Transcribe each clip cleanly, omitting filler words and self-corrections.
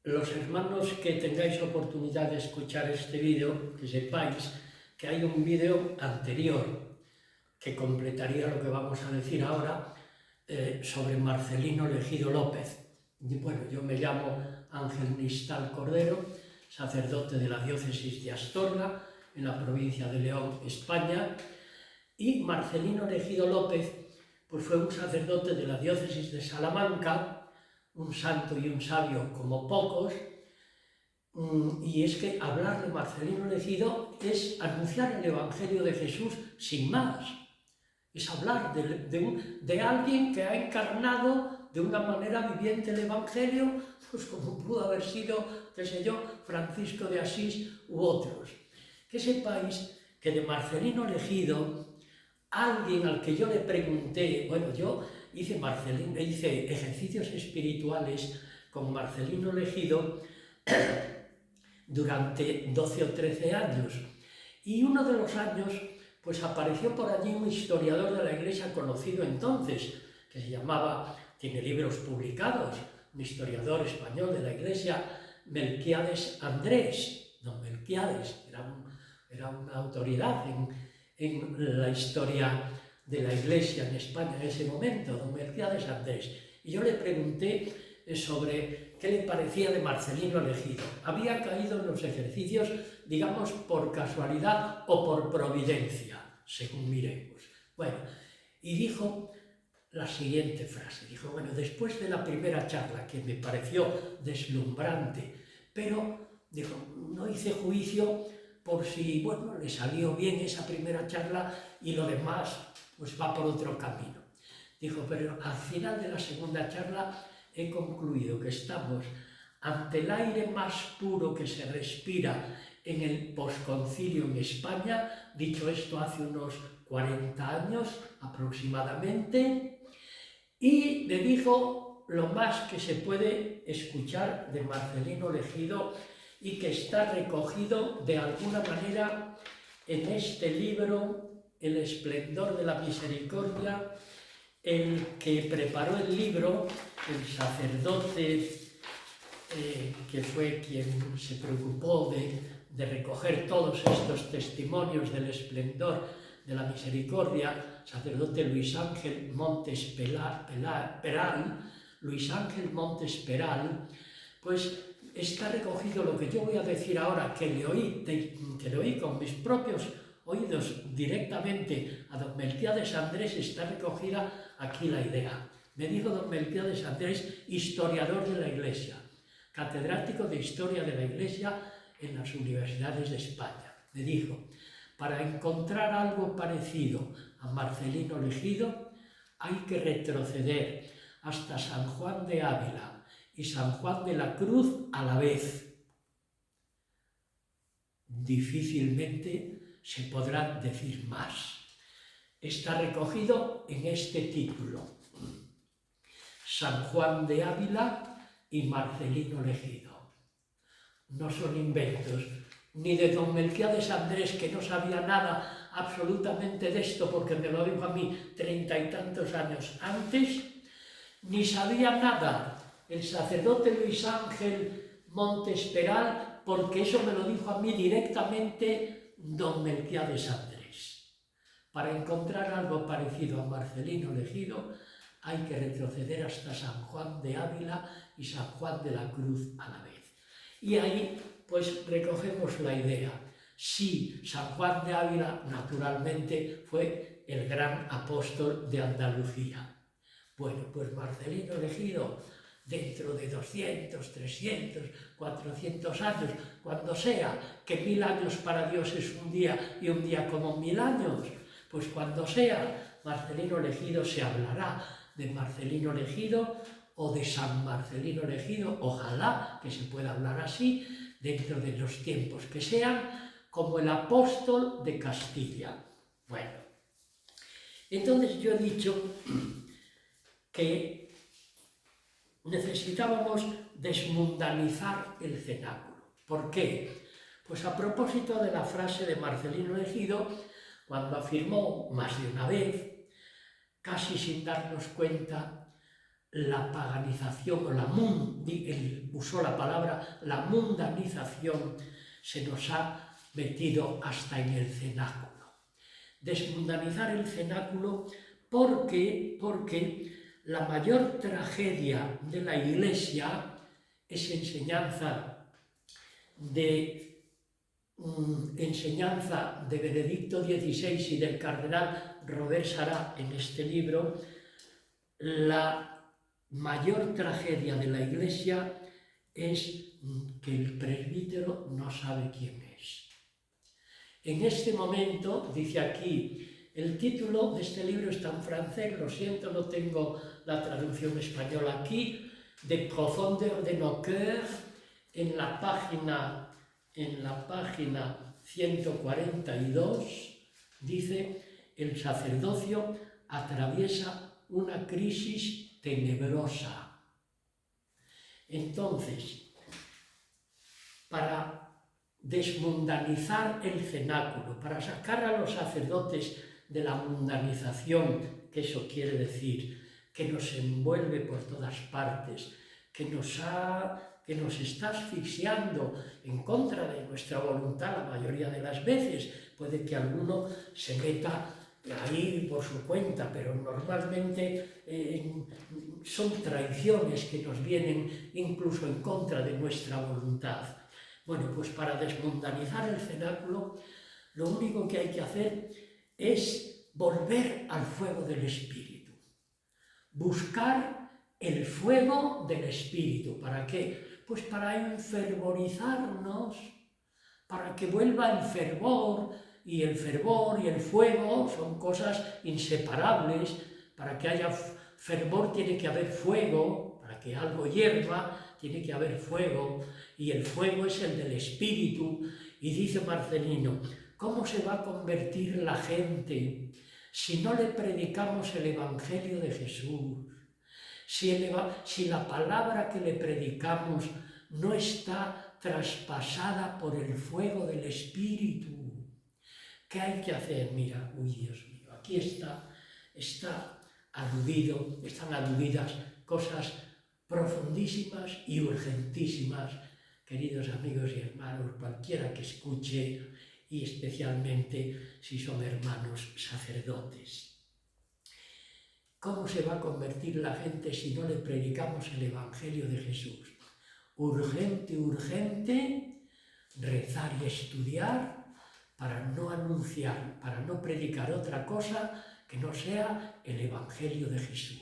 Los hermanos que tengáis oportunidad de escuchar este vídeo, que sepáis que hay un vídeo anterior que completaría lo que vamos a decir ahora sobre Marcelino Legido López. Y bueno, yo me llamo Ángel Nistal Cordero, sacerdote de la diócesis de Astorga, en la provincia de León, España, y Marcelino Legido López pues fue un sacerdote de la diócesis de Salamanca, un santo y un sabio como pocos, y es que hablar de Marcelino Legido es anunciar el Evangelio de Jesús sin más. Es hablar de alguien que ha encarnado de una manera viviente el Evangelio, pues como pudo haber sido, qué sé yo, Francisco de Asís u otros. Que sepáis que de Marcelino Legido, alguien al que yo le pregunté, bueno, yo hice ejercicios espirituales con Marcelino Legido durante 12 o 13 años, y uno de los años pues apareció por allí un historiador de la Iglesia conocido entonces, que se llamaba, tiene libros publicados, un historiador español de la Iglesia, Melquiades Andrés. Don Melquiades era una autoridad en la historia de la Iglesia en España en ese momento, don Melquiades Andrés. Y yo le pregunté sobre qué le parecía de Marcelino Legido. Había caído en los ejercicios, digamos, por casualidad o por providencia, según miremos. Bueno, y dijo la siguiente frase, dijo, bueno, después de la primera charla, que me pareció deslumbrante, pero, dijo, no hice juicio por si, bueno, le salió bien esa primera charla y lo demás, pues va por otro camino. Dijo, pero al final de la segunda charla he concluido que estamos ante el aire más puro que se respira en el posconcilio en España, dicho esto hace unos 40 años aproximadamente, y le dijo lo más que se puede escuchar de Marcelino Legido y que está recogido de alguna manera en este libro, El esplendor de la misericordia. El que preparó el libro, el sacerdote que fue quien se preocupó de recoger todos estos testimonios del esplendor de la misericordia, sacerdote Luis Ángel Montes Peral, Luis Ángel Montes Peral, pues está recogido lo que yo voy a decir ahora, que le oí con mis propios oídos directamente a don Melquiades Andrés. Está recogida aquí la idea. Me dijo don Melquiades Andrés, historiador de la Iglesia, catedrático de Historia de la Iglesia en las universidades de España. Me dijo, para encontrar algo parecido a Marcelino Legido hay que retroceder hasta San Juan de Ávila y San Juan de la Cruz a la vez. Difícilmente se podrá decir más. Está recogido en este título: San Juan de Ávila y Marcelino Legido. No son inventos ni de don Melquiades Andrés, que no sabía nada absolutamente de esto porque me lo dijo a mí 30 y tantos años antes, ni sabía nada el sacerdote Luis Ángel Montes Peral, porque eso me lo dijo a mí directamente don Melquiades Andrés. Para encontrar algo parecido a Marcelino Legido hay que retroceder hasta San Juan de Ávila y San Juan de la Cruz a la vez. Y ahí pues recogemos la idea. Sí, San Juan de Ávila naturalmente fue el gran apóstol de Andalucía. Bueno, pues Marcelino Legido, dentro de 200, 300, 400 años, cuando sea, que 1000 años para Dios es un día y un día como 1000 años, pues cuando sea, Marcelino Legido, se hablará de Marcelino Legido o de San Marcelino Legido, ojalá que se pueda hablar así, dentro de los tiempos que sean, como el apóstol de Castilla. Bueno, entonces yo he dicho que necesitábamos desmundanizar el cenáculo. ¿Por qué? Pues a propósito de la frase de Marcelino Legido, cuando afirmó más de una vez, casi sin darnos cuenta, la paganización, él usó la palabra, la mundanización se nos ha metido hasta en el cenáculo. Desmundanizar el cenáculo porque la mayor tragedia de la Iglesia es enseñanza de Benedicto XVI y del cardenal Robert Sarah en este libro. La mayor tragedia de la Iglesia es que el presbítero no sabe quién es. En este momento, dice aquí, el título de este libro está en francés, lo siento, no tengo la traducción española aquí, de Profondeur de nos cœurs, en la página 142, dice: el sacerdocio atraviesa una crisis tenebrosa. Entonces, para desmundanizar el cenáculo, para sacar a los sacerdotes de la mundanización, que eso quiere decir que nos envuelve por todas partes, que nos está asfixiando en contra de nuestra voluntad la mayoría de las veces. Puede que alguno se meta ahí por su cuenta, pero normalmente son traiciones que nos vienen incluso en contra de nuestra voluntad. Bueno, pues para desmundanizar el cenáculo, lo único que hay que hacer es volver al fuego del Espíritu. Buscar el fuego del Espíritu. ¿Para qué? Pues para enfervorizarnos, para que vuelva el fervor, y el fervor y el fuego son cosas inseparables. Para que haya fervor tiene que haber fuego, para que algo hierva tiene que haber fuego, y el fuego es el del Espíritu. Y dice Marcelino: ¿cómo se va a convertir la gente si no le predicamos el Evangelio de Jesús? Si la palabra que le predicamos no está traspasada por el fuego del Espíritu. ¿Qué hay que hacer? Mira, uy, Dios mío, aquí están aludidas cosas profundísimas y urgentísimas, queridos amigos y hermanos, cualquiera que escuche, y especialmente si son hermanos sacerdotes. ¿Cómo se va a convertir la gente si no le predicamos el Evangelio de Jesús? Urgente, urgente, rezar y estudiar para no anunciar, para no predicar otra cosa que no sea el Evangelio de Jesús.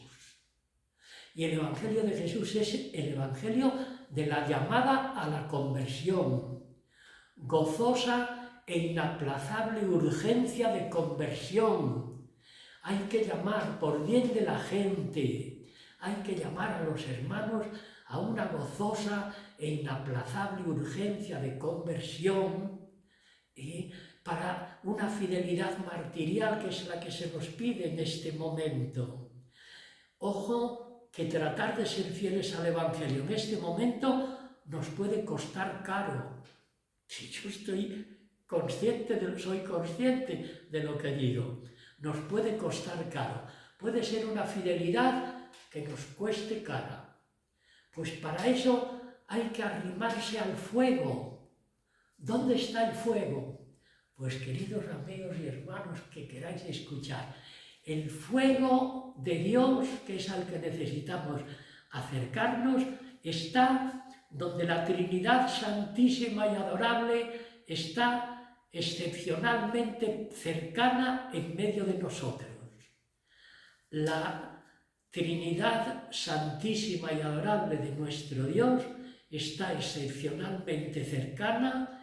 Y el Evangelio de Jesús es el Evangelio de la llamada a la conversión, gozosa e inaplazable urgencia de conversión. Hay que llamar por bien de la gente, hay que llamar a los hermanos a una gozosa e inaplazable urgencia de conversión, para una fidelidad martirial que es la que se nos pide en este momento. Ojo, que tratar de ser fieles al Evangelio en este momento nos puede costar caro. Si yo soy consciente de lo que digo, nos puede costar caro. Puede ser una fidelidad que nos cueste cara. Pues para eso hay que arrimarse al fuego. ¿Dónde está el fuego? Pues, queridos amigos y hermanos que queráis escuchar, el fuego de Dios, que es al que necesitamos acercarnos, está donde la Trinidad Santísima y Adorable está excepcionalmente cercana en medio de nosotros. La Trinidad Santísima y Adorable de nuestro Dios está excepcionalmente cercana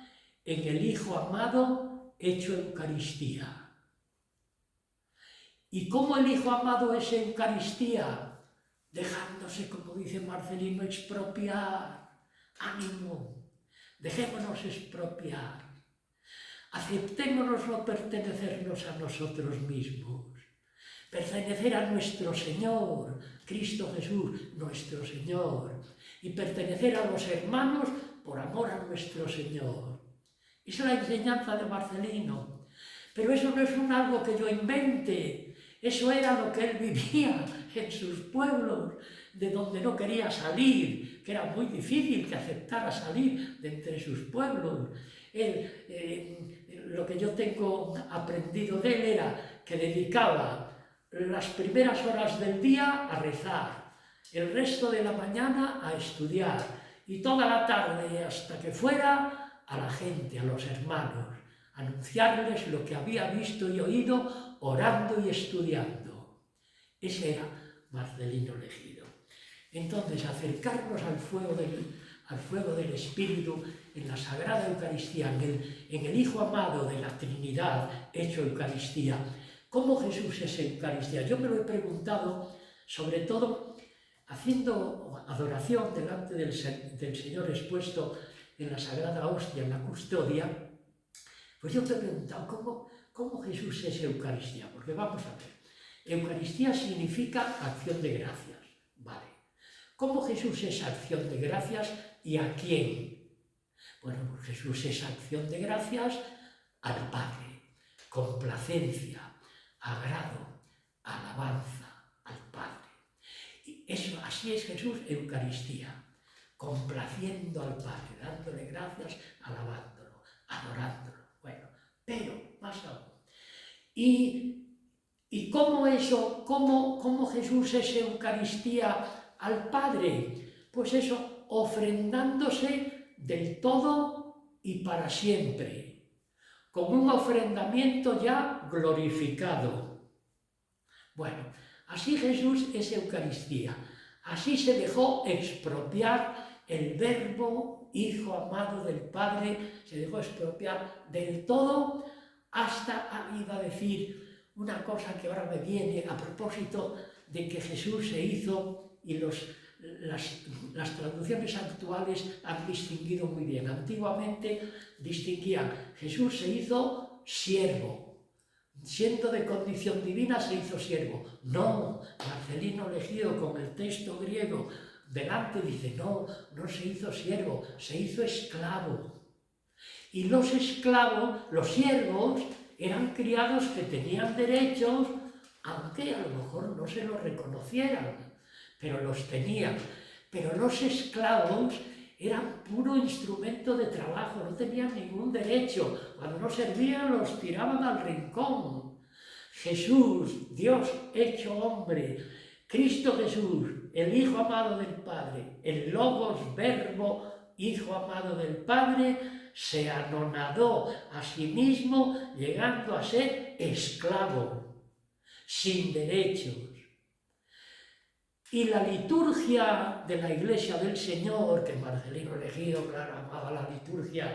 en el Hijo amado hecho Eucaristía. ¿Y cómo el Hijo amado es Eucaristía? Dejándose, como dice Marcelino, expropiar. ¡Ánimo! Dejémonos expropiar. Aceptémonos no pertenecernos a nosotros mismos. Pertenecer a nuestro Señor, Cristo Jesús, nuestro Señor. Y pertenecer a los hermanos por amor a nuestro Señor. Esa es la enseñanza de Marcelino. Pero eso no es algo que yo invente. Eso era lo que él vivía en sus pueblos. de donde no quería salir, que era muy difícil que aceptara salir de entre sus pueblos. Lo que yo tengo aprendido de él era que dedicaba las primeras horas del día a rezar, el resto de la mañana a estudiar y toda la tarde hasta que fuera a la gente, a los hermanos, anunciarles lo que había visto y oído orando y estudiando. Ese era Marcelino Legido. Entonces, acercarnos al fuego del Espíritu en la Sagrada Eucaristía, en el Hijo amado de la Trinidad hecho Eucaristía. ¿Cómo Jesús es Eucaristía? Yo me lo he preguntado, sobre todo, haciendo adoración delante del Señor expuesto en la Sagrada Hostia, en la custodia, pues yo me he preguntado, ¿cómo Jesús es Eucaristía? Porque vamos a ver, Eucaristía significa acción de gracias, ¿vale? ¿Cómo Jesús es acción de gracias y a quién? Bueno, pues Jesús es acción de gracias al Padre, complacencia, agrado, alabanza al Padre. Y eso, así es Jesús, Eucaristía, complaciendo al Padre, dándole gracias, alabándolo, adorándolo. Bueno, pero más aún. ¿Y cómo Jesús es Eucaristía al Padre? Pues eso, ofrendándose del todo y para siempre, con un ofrendamiento ya glorificado. Bueno, así Jesús es Eucaristía, así se dejó expropiar el Verbo, Hijo amado del Padre, se dejó expropiar del todo hasta, iba a decir una cosa que ahora me viene a propósito de que Jesús se hizo, y las traducciones actuales han distinguido muy bien. Antiguamente distinguían, Jesús se hizo siervo, siendo de condición divina se hizo siervo. No, Marcelino Legido con el texto griego delante dice, no se hizo siervo, se hizo esclavo. Y los esclavos, los siervos, eran criados que tenían derechos, aunque a lo mejor no se los reconocieran, pero los tenían. Pero los esclavos eran puro instrumento de trabajo, no tenían ningún derecho. Cuando no servían, los tiraban al rincón. Jesús, Dios hecho hombre, Cristo Jesús, el Hijo amado del Padre, el Logos, Verbo, Hijo amado del Padre, se anonadó a sí mismo, llegando a ser esclavo, sin derechos. Y la liturgia de la Iglesia del Señor, que Marcelino Legido, claro, amaba la liturgia,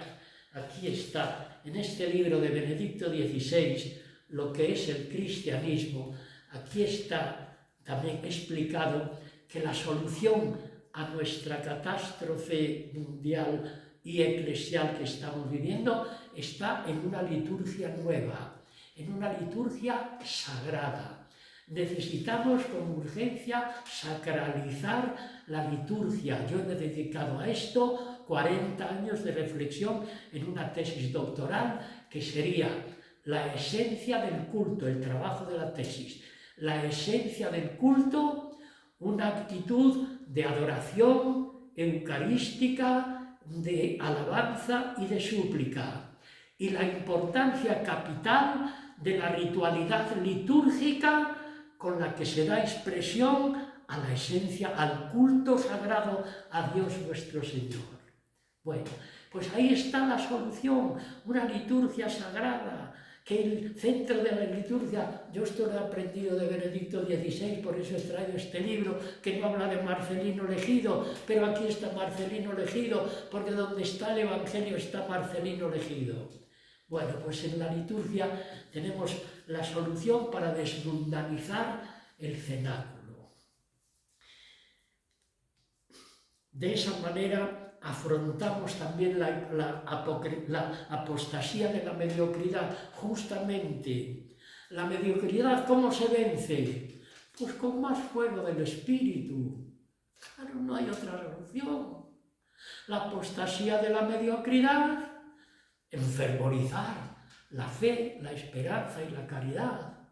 aquí está, en este libro de Benedicto XVI, lo que es el cristianismo, aquí está también explicado que la solución a nuestra catástrofe mundial y eclesial que estamos viviendo está en una liturgia nueva, en una liturgia sagrada. Necesitamos con urgencia sacralizar la liturgia. Yo he dedicado a esto 40 años de reflexión en una tesis doctoral que sería la esencia del culto, el trabajo de la tesis. La esencia del culto, una actitud de adoración eucarística, de alabanza y de súplica. Y la importancia capital de la ritualidad litúrgica con la que se da expresión a la esencia, al culto sagrado a Dios nuestro Señor. Bueno, pues ahí está la solución, una liturgia sagrada, que el centro de la liturgia, yo esto lo he aprendido de Benedicto XVI, por eso he traído este libro, que no habla de Marcelino Legido, pero aquí está Marcelino Legido, porque donde está el Evangelio está Marcelino Legido. Bueno, pues en la liturgia tenemos la solución para desmundanizar el cenáculo. De esa manera afrontamos también la apostasía de la mediocridad. Justamente, la mediocridad, ¿cómo se vence? Pues con más fuego del Espíritu. Claro, no hay otra solución. La apostasía de la mediocridad, enfervorizar la fe, la esperanza y la caridad.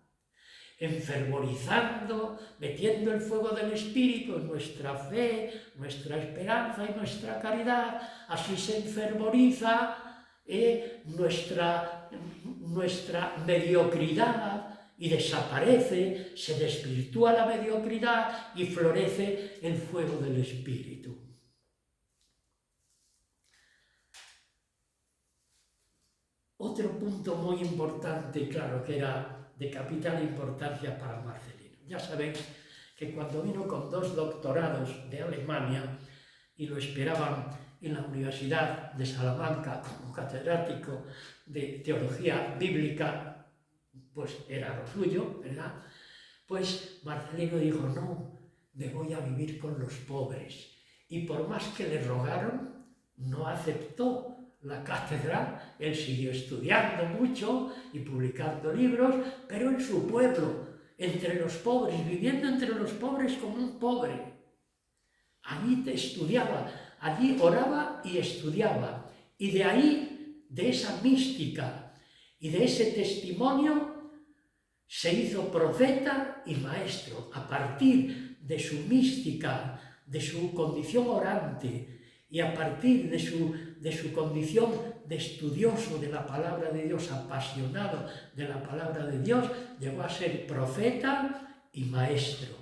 enfervorizando, metiendo el fuego del Espíritu en nuestra fe, nuestra esperanza y nuestra caridad. Así se enfervoriza nuestra mediocridad y desaparece, se desvirtúa la mediocridad y florece el fuego del Espíritu. Otro punto muy importante, claro, que era de capital importancia para Marcelino. Ya sabéis que cuando vino con 2 doctorados de Alemania y lo esperaban en la Universidad de Salamanca como catedrático de teología bíblica, pues era lo suyo, ¿verdad? Pues Marcelino dijo, no, me voy a vivir con los pobres. Y por más que le rogaron, no aceptó la cátedra. Él siguió estudiando mucho y publicando libros, pero en su pueblo, entre los pobres, viviendo entre los pobres como un pobre. Allí estudiaba, allí oraba y estudiaba. Y de ahí, de esa mística y de ese testimonio, se hizo profeta y maestro a partir de su mística, de su condición orante y a partir de su condición de estudioso de la palabra de Dios, apasionado de la palabra de Dios, llegó a ser profeta y maestro.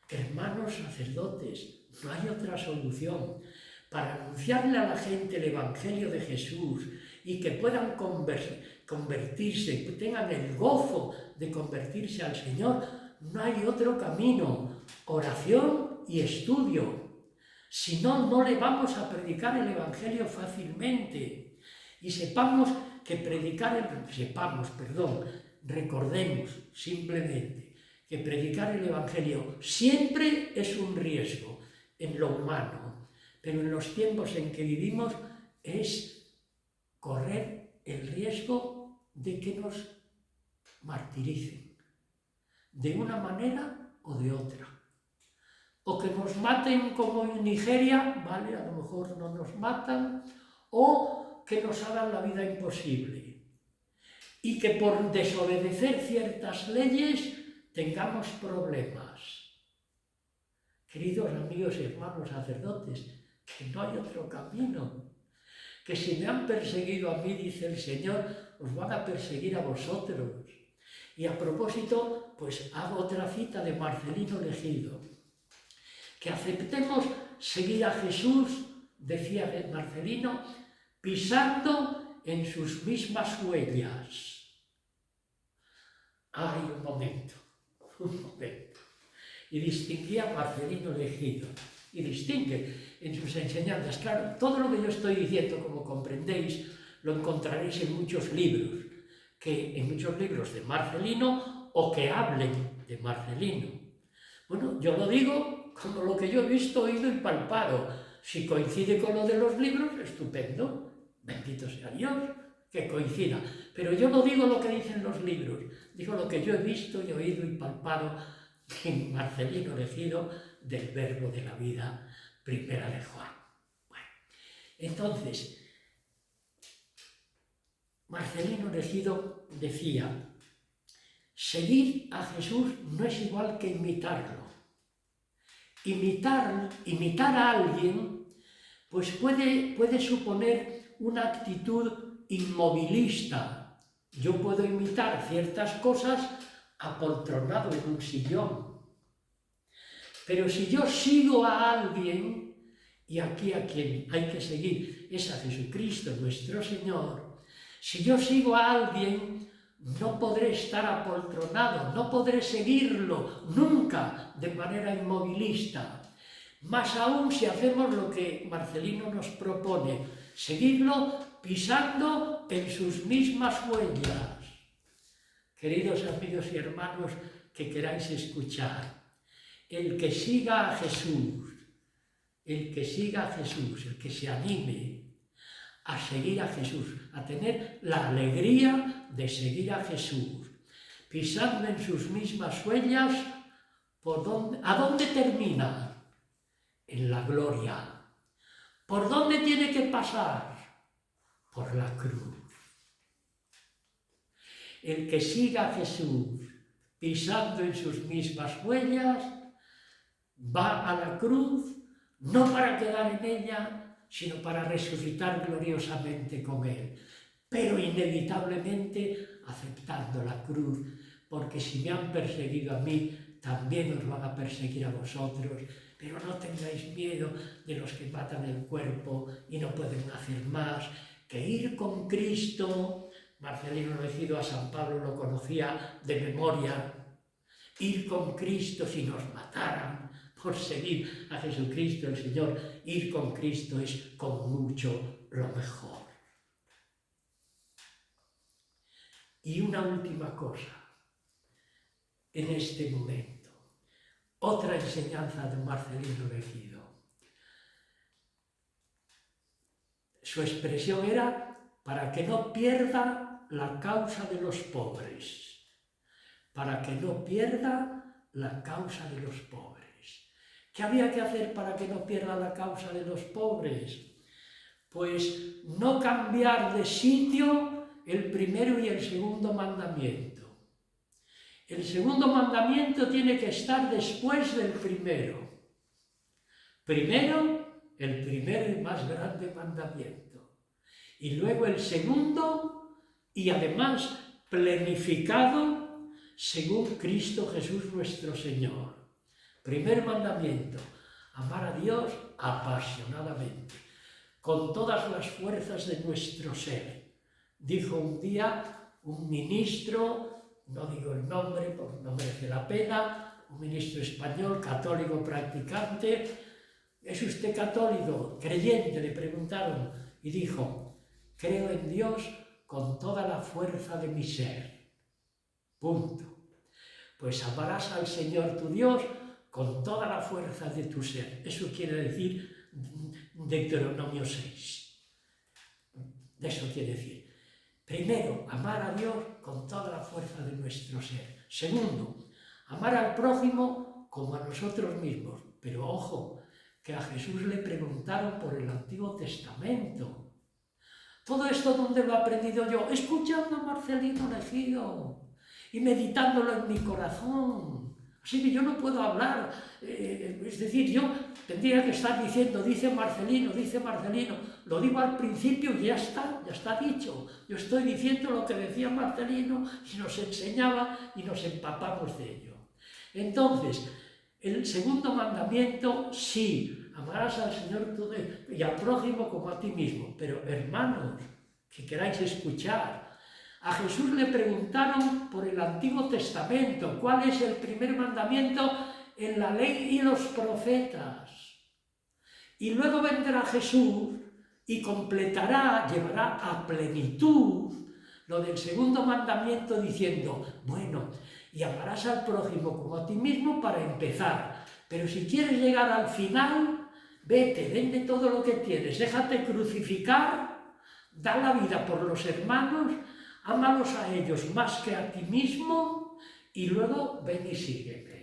Hermanos sacerdotes, no hay otra solución. Para anunciarle a la gente el Evangelio de Jesús y que puedan convertirse, que tengan el gozo de convertirse al Señor, no hay otro camino, oración y estudio. Si no, no le vamos a predicar el Evangelio fácilmente. Y recordemos simplemente que predicar el Evangelio siempre es un riesgo en lo humano, pero en los tiempos en que vivimos es correr el riesgo de que nos martiricen, de una manera o de otra. O que nos maten como en Nigeria, vale, a lo mejor no nos matan, o que nos hagan la vida imposible. Y que por desobedecer ciertas leyes tengamos problemas. Queridos amigos y hermanos sacerdotes, que no hay otro camino. Que si me han perseguido a mí, dice el Señor, os van a perseguir a vosotros. Y a propósito, pues hago otra cita de Marcelino Legido. Que aceptemos seguir a Jesús, decía Marcelino, pisando en sus mismas huellas. Ay, un momento. Y distinguía a Marcelino Legido. Y distingue en sus enseñanzas. Claro, todo lo que yo estoy diciendo, como comprendéis, lo encontraréis en muchos libros de Marcelino o que hablen de Marcelino. Bueno, yo lo digo como lo que yo he visto, oído y palpado. Si coincide con lo de los libros, estupendo. Bendito sea Dios, que coincida. Pero yo no digo lo que dicen los libros, digo lo que yo he visto y oído y palpado en Marcelino Legido del Verbo de la Vida, primera de Juan. Bueno, entonces, Marcelino Legido decía, seguir a Jesús no es igual que imitarlo. Imitar a alguien, pues puede suponer una actitud inmovilista. Yo puedo imitar ciertas cosas apoltronado en un sillón. Pero si yo sigo a alguien, y aquí a quien hay que seguir es a Jesucristo nuestro Señor, si yo sigo a alguien, no podré estar apoltronado, no podré seguirlo nunca de manera inmovilista. Más aún si hacemos lo que Marcelino nos propone, seguirlo pisando en sus mismas huellas. Queridos amigos y hermanos que queráis escuchar, el que siga a Jesús, el que se anime a seguir a Jesús, a tener la alegría de seguir a Jesús, pisando en sus mismas huellas, ¿a dónde termina? En la gloria. ¿Por dónde tiene que pasar? Por la cruz. El que siga a Jesús pisando en sus mismas huellas, va a la cruz, no para quedar en ella, sino para resucitar gloriosamente con Él, pero inevitablemente aceptando la cruz, porque si me han perseguido a mí, también os van a perseguir a vosotros, pero no tengáis miedo de los que matan el cuerpo y no pueden hacer más que ir con Cristo. Marcelino Legido a San Pablo lo conocía de memoria. Ir con Cristo si nos mataran por seguir a Jesucristo el Señor, ir con Cristo es con mucho lo mejor. Y una última cosa, en este momento, otra enseñanza de Marcelino Legido. Su expresión era para que no pierda la causa de los pobres, para que no pierda la causa de los pobres. ¿Qué había que hacer para que no pierda la causa de los pobres? Pues no cambiar de sitio el primero y el segundo mandamiento. El segundo mandamiento tiene que estar después del primero. Primero, el primero y más grande mandamiento. Y luego el segundo, y además planificado según Cristo Jesús nuestro Señor. Primer mandamiento, amar a Dios apasionadamente, con todas las fuerzas de nuestro ser. Dijo un día un ministro, no digo el nombre porque no merece la pena, un ministro español, católico practicante. ¿Es usted católico? Creyente, le preguntaron, y dijo, creo en Dios con toda la fuerza de mi ser. Punto. Pues amarás al Señor tu Dios con toda la fuerza de tu ser. Eso quiere decir Deuteronomio 6. Eso quiere decir. Primero, amar a Dios con toda la fuerza de nuestro ser. Segundo, amar al prójimo como a nosotros mismos. Pero ojo, que a Jesús le preguntaron por el Antiguo Testamento. ¿Todo esto dónde lo he aprendido yo? Escuchando a Marcelino Legido y meditándolo en mi corazón. Así que yo no puedo hablar, es decir, yo tendría que estar diciendo, dice Marcelino, lo digo al principio y ya está dicho. Yo estoy diciendo lo que decía Marcelino y nos enseñaba y nos empapamos de ello. Entonces, el segundo mandamiento, sí, amarás al Señor tu Dios y al prójimo como a ti mismo. Pero hermanos, que queráis escuchar, a Jesús le preguntaron por el Antiguo Testamento, ¿cuál es el primer mandamiento en la ley y los profetas? Y luego vendrá Jesús y completará, llevará a plenitud lo del segundo mandamiento diciendo, bueno, y amarás al prójimo como a ti mismo para empezar, pero si quieres llegar al final, vete, vende todo lo que tienes, déjate crucificar, da la vida por los hermanos, ámalos a ellos más que a ti mismo y luego ven y sígueme.